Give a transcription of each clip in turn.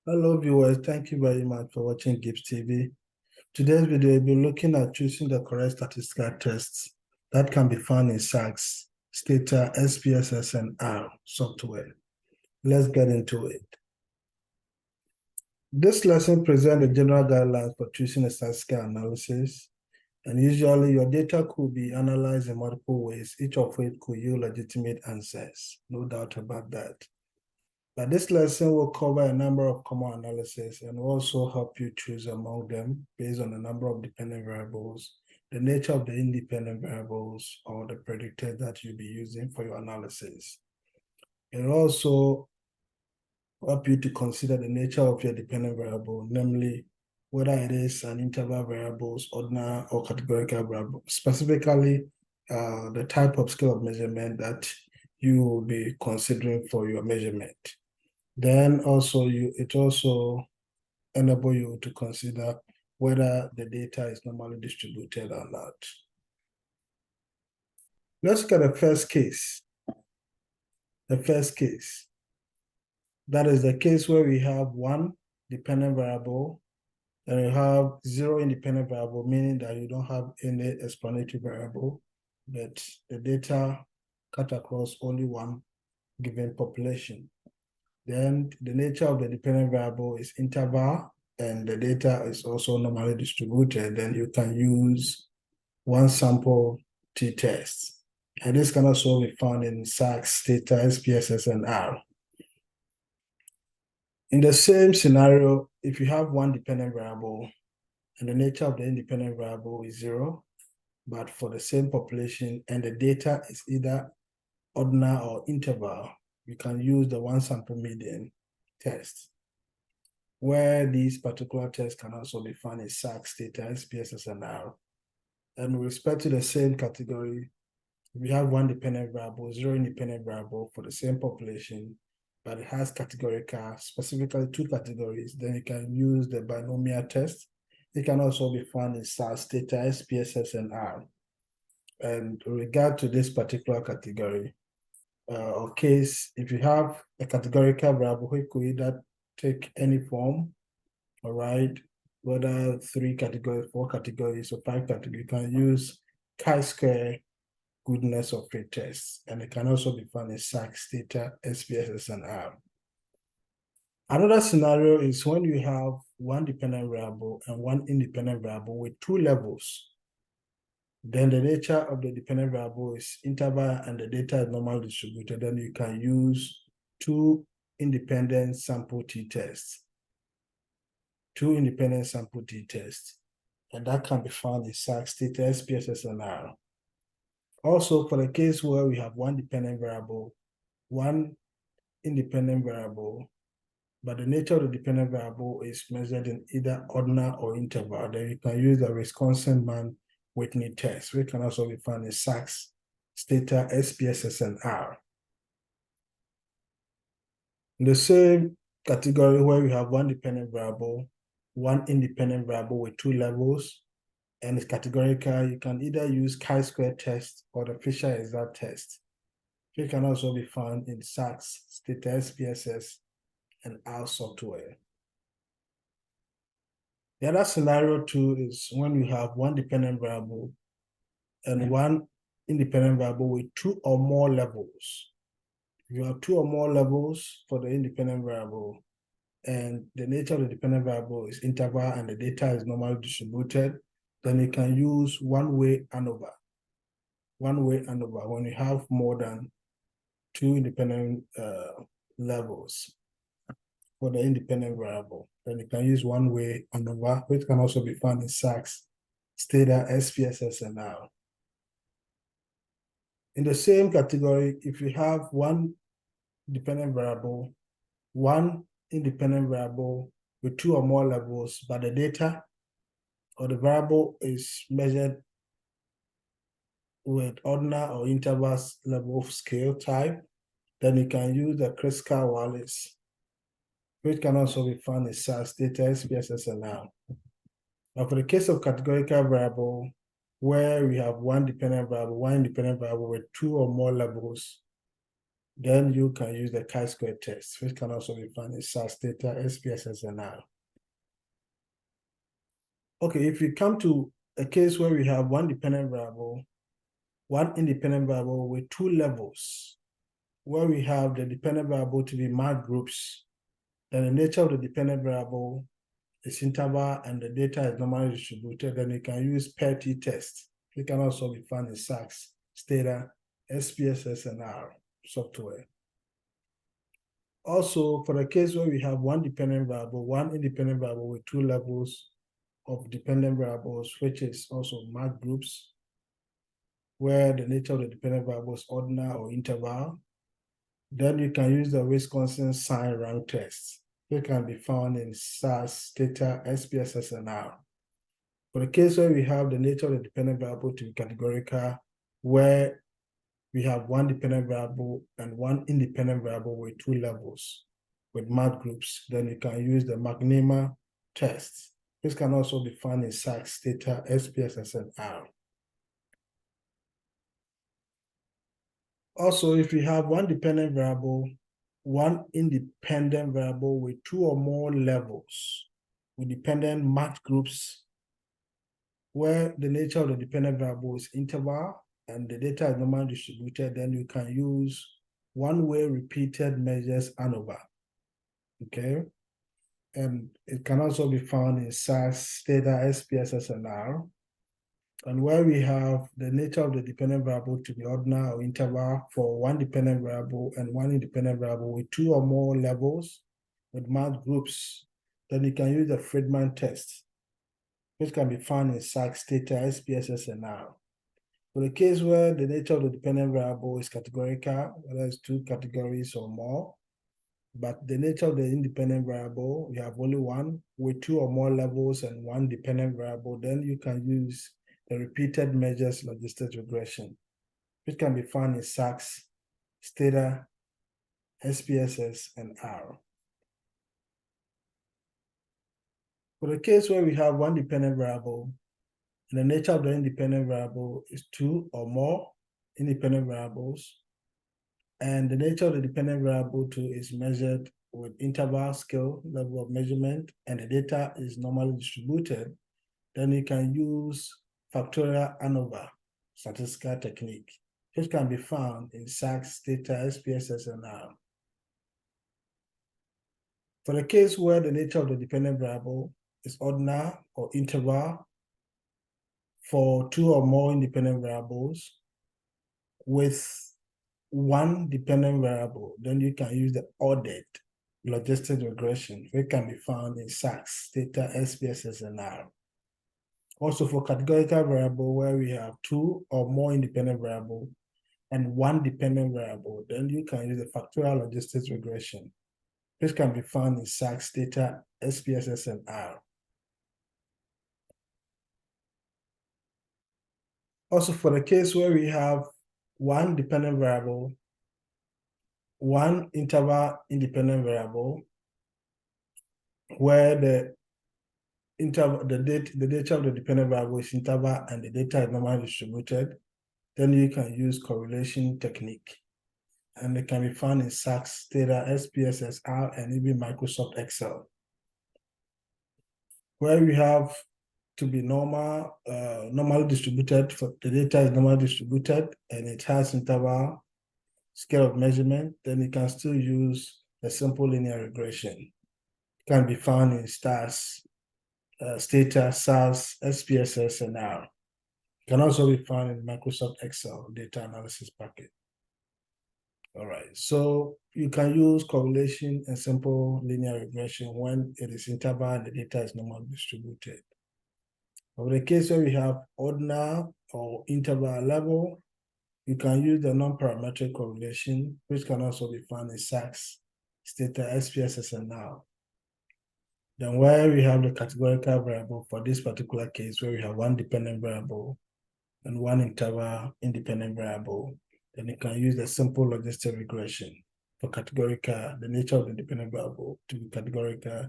Hello viewers, thank you very much for watching Gibbs TV. Today's video will be looking at choosing the correct statistical tests that can be found in SAS, STATA, SPSS, and R software. Let's get into it. This lesson presents the general guidelines for choosing a statistical analysis, and usually your data could be analyzed in multiple ways, each of which could yield legitimate answers, no doubt about that. But this lesson will cover a number of common analyses and will also help you choose among them based on the number of dependent variables, the nature of the independent variables, or the predictors that you'll be using for your analysis. It will also help you to consider the nature of your dependent variable, namely whether it is an interval variables, ordinal, or categorical variable, specifically the type of scale of measurement that you will be considering for your measurement. Then also it also enable you to consider whether the data is normally distributed or not. Let's look at the first case. The first case. That is the case where we have one dependent variable and you have zero independent variable, meaning that you don't have any explanatory variable, but the data cut across only one given population. Then the nature of the dependent variable is interval, and the data is also normally distributed. Then you can use one sample t-test. And this can also be found in SAS, STATA, SPSS, and R. In the same scenario, if you have one dependent variable and the nature of the independent variable is zero, but for the same population and the data is either ordinal or interval, you can use the one sample median test, where these particular tests can also be found in SAS, STATA, SPSS, and R. And with respect to the same category, we have one dependent variable, zero independent variable for the same population, but it has categorical, specifically two categories, then you can use the binomial test. It can also be found in SAS, STATA, SPSS, and R. And with regard to this particular category, or case, if you have a categorical variable, which could either take any form, all right, whether 3 categories, 4 categories, or 5 categories, you can use chi-square goodness of fit tests, and it can also be found in SAS, STATA, SPSS, and R. Another scenario is when you have one dependent variable and one independent variable with 2 levels. Then the nature of the dependent variable is interval and the data is normally distributed. Then you can use 2 independent sample t-tests. 2 independent sample t-tests. And that can be found in SAS, STATA, SPSS, and R. Also, for the case where we have one dependent variable, one independent variable, but the nature of the dependent variable is measured in either ordinal or interval, then you can use the Wisconsin-Whitney test, which can also be found in SAS, STATA, SPSS, and R. In the same category where we have one dependent variable, one independent variable with 2 levels, and it's categorical, you can either use chi-square test or the Fisher exact test. It can also be found in SAS, STATA, SPSS, and R software. The other scenario too is when you have one dependent variable and one independent variable with 2 or more levels. If you have 2 or more levels for the independent variable, and the nature of the dependent variable is interval and the data is normally distributed, then you can use one-way ANOVA. One-way ANOVA when you have more than 2 independent levels for the independent variable. Then you can use one-way ANOVA, which can also be found in SAS, STATA, SPSS, and R. In the same category, if you have one dependent variable, one independent variable with 2 or more levels, but the data or the variable is measured with ordinal or interval level of scale type, then you can use the Kruskal-Wallis, which can also be found in SAS, STATA, SPSS, and R. Now, for the case of categorical variable, where we have one dependent variable, one independent variable with 2 or more levels, Then you can use the chi-square test, which can also be found in SAS, STATA, SPSS, and R. Okay, if we come to a case where we have one dependent variable, one independent variable with two levels, where we have the dependent variable to be marked groups, then the nature of the dependent variable is interval and the data is normally distributed, then you can use pair t-test. It can also be found in SAS, STATA, SPSS, and R software. Also, for the case where we have one dependent variable, one independent variable with two levels of dependent variables, which is also marked groups, where the nature of the dependent variable is ordinal or interval, then you can use the Wisconsin sign rank test. It can be found in SAS, STATA, SPSS, and R. For the case where we have the nature of the dependent variable to be categorical, where we have one dependent variable and one independent variable with two levels with marked groups, then you can use the Magnema test. This can also be found in SAS, STATA, SPSS, and R. Also, if we have one dependent variable, one independent variable with two or more levels with dependent marked groups, where the nature of the dependent variable is interval and the data is normally distributed, then you can use one-way repeated measures ANOVA. Okay. And it can also be found in SAS, STATA, SPSS, and R. And where we have the nature of the dependent variable to be ordinal or interval for one dependent variable and one independent variable with two or more levels with marked groups, then you can use the Friedman test, which can be found in SAS, STATA, SPSS, and R. For the case where the nature of the dependent variable is categorical, whether it's two categories or more, but the nature of the independent variable, we have only one with two or more levels and one dependent variable, then you can use the repeated measures logistic regression, which can be found in SAS, STATA, SPSS, and R. For the case where we have one dependent variable, and the nature of the independent variable is two or more independent variables, and the nature of the dependent variable too is measured with interval scale level of measurement, and the data is normally distributed, then you can use factorial ANOVA statistical technique, which can be found in SAS, STATA, SPSS, and R. For the case where the nature of the dependent variable is ordinal or interval for two or more independent variables with one dependent variable, then you can use the ordered logistic regression, which can be found in SAS, STATA, SPSS, and R. Also, for categorical variable where we have two or more independent variable and one dependent variable, then you can use the factorial logistic regression, which can be found in SAS, STATA, SPSS, and R. Also, for the case where we have one dependent variable, one interval independent variable, where the data of the dependent variable is interval and the data is normally distributed, then you can use correlation technique. And it can be found in SAS, STATA, SPSS, R, and even Microsoft Excel. Where we have to be normally distributed, for the data is normally distributed and it has interval scale of measurement, then you can still use a simple linear regression. It can be found in STAS, STATA, SAS, SPSS, and R. It can also be found in Microsoft Excel data analysis package. All right, so you can use correlation and simple linear regression when it is interval and the data is normally distributed. For the case where we have ordinal or interval level, you can use the non-parametric correlation, which can also be found in SAS, STATA, SPSS, and R. Then where we have the categorical variable for this particular case, where we have one dependent variable and one interval independent variable, then you can use the simple logistic regression for categorical, the nature of the dependent variable to be categorical.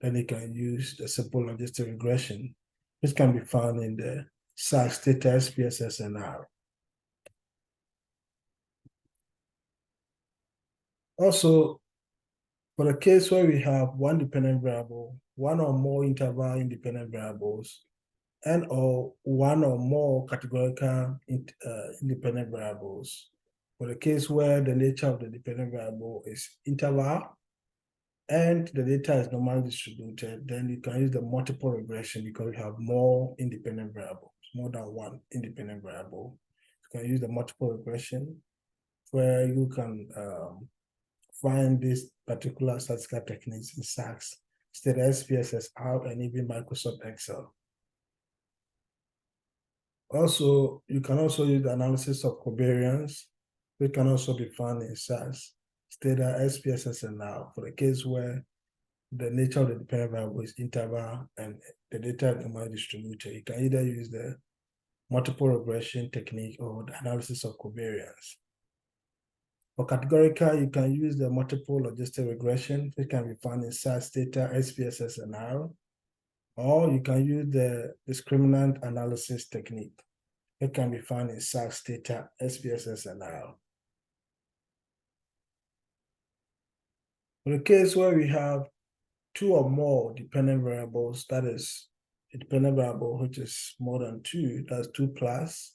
Then you can use the simple logistic regression, which can be found in the SAS, STATA, SPSS, and R. Also, for the case where we have one dependent variable, one or more interval independent variables, and or one or more categorical independent variables. For the case where the nature of the dependent variable is interval and the data is normally distributed, then you can use the multiple regression because you have more independent variables, more than one independent variable. You can use the multiple regression where you can find this particular statistical techniques in SAS, STATA, SPSS, R, and even Microsoft Excel. Also, you can also use the analysis of covariance, which can also be found in SAS, STATA, SPSS, and R for the case where the nature of the dependent variable is interval and the data is normally distributed. You can either use the multiple regression technique or the analysis of covariance. For categorical, you can use the multiple logistic regression, which can be found in SAS, STATA, SPSS, and R, or you can use the discriminant analysis technique. It can be found in SAS, STATA, SPSS, and R. For the case where we have two or more dependent variables, that is a dependent variable which is more than two, that's 2 plus,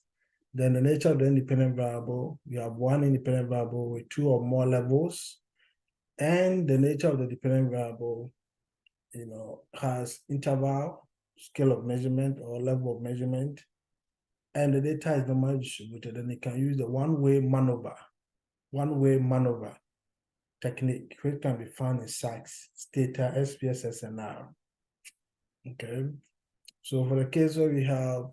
then the nature of the independent variable, we have one independent variable with two or more levels, and the nature of the dependent variable, has interval, scale of measurement, or level of measurement, and the data is normally distributed, and you can use the one-way maneuver technique, which can be found in SAS, STATA, SPSS, and R. Okay, so for the case where we have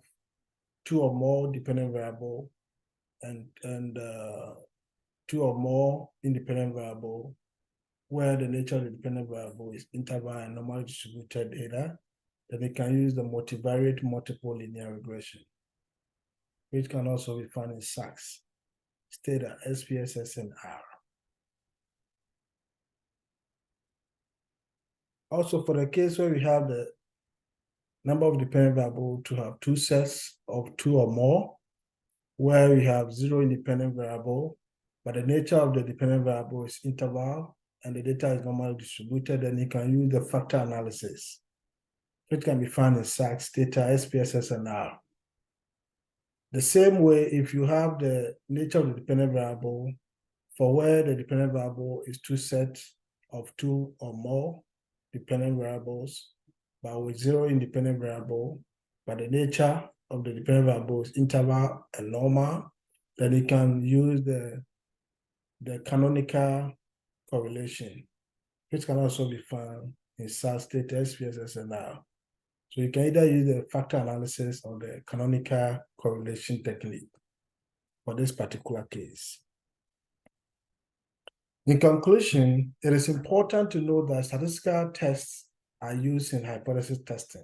two or more dependent variable and two or more independent variable, where the nature of the dependent variable is interval and normally distributed data, then we can use the multivariate multiple linear regression, which can also be found in SAS, STATA, SPSS, and R. Also, for the case where we have the number of dependent variable to have two sets of two or more, where we have zero independent variable, but the nature of the dependent variable is interval and the data is normally distributed, then you can use the factor analysis, which can be found in SAS, STATA, SPSS, and R. The same way, if you have the nature of the dependent variable for where the dependent variable is two sets of two or more dependent variables, but with zero independent variable, but the nature of the dependent variable is interval and normal, then you can use the canonical correlation, which can also be found in SAS, STATA, SPSS, and R. So you can either use the factor analysis or the canonical correlation technique for this particular case. In conclusion, it is important to know that statistical tests are used in hypothesis testing,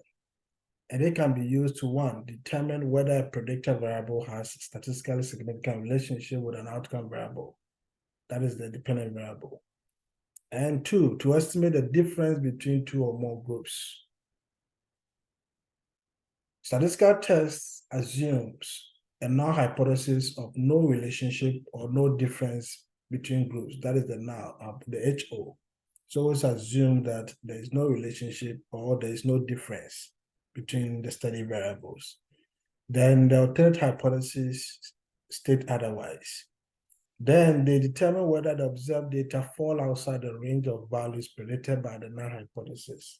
and they can be used to, one, determine whether a predictor variable has a statistically significant relationship with an outcome variable, that is the dependent variable, and two, to estimate the difference between two or more groups. Statistical tests assumes a null hypothesis of no relationship or no difference between groups, that is the null, the HO. So always assume that there is no relationship or there is no difference between the study variables. Then the alternate hypothesis state otherwise. Then they determine whether the observed data fall outside the range of values predicted by the null hypothesis.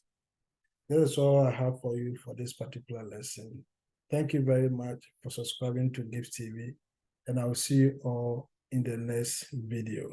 This is all I have for you for this particular lesson. Thank you very much for subscribing to GIFT TV, and I will see you all in the next video.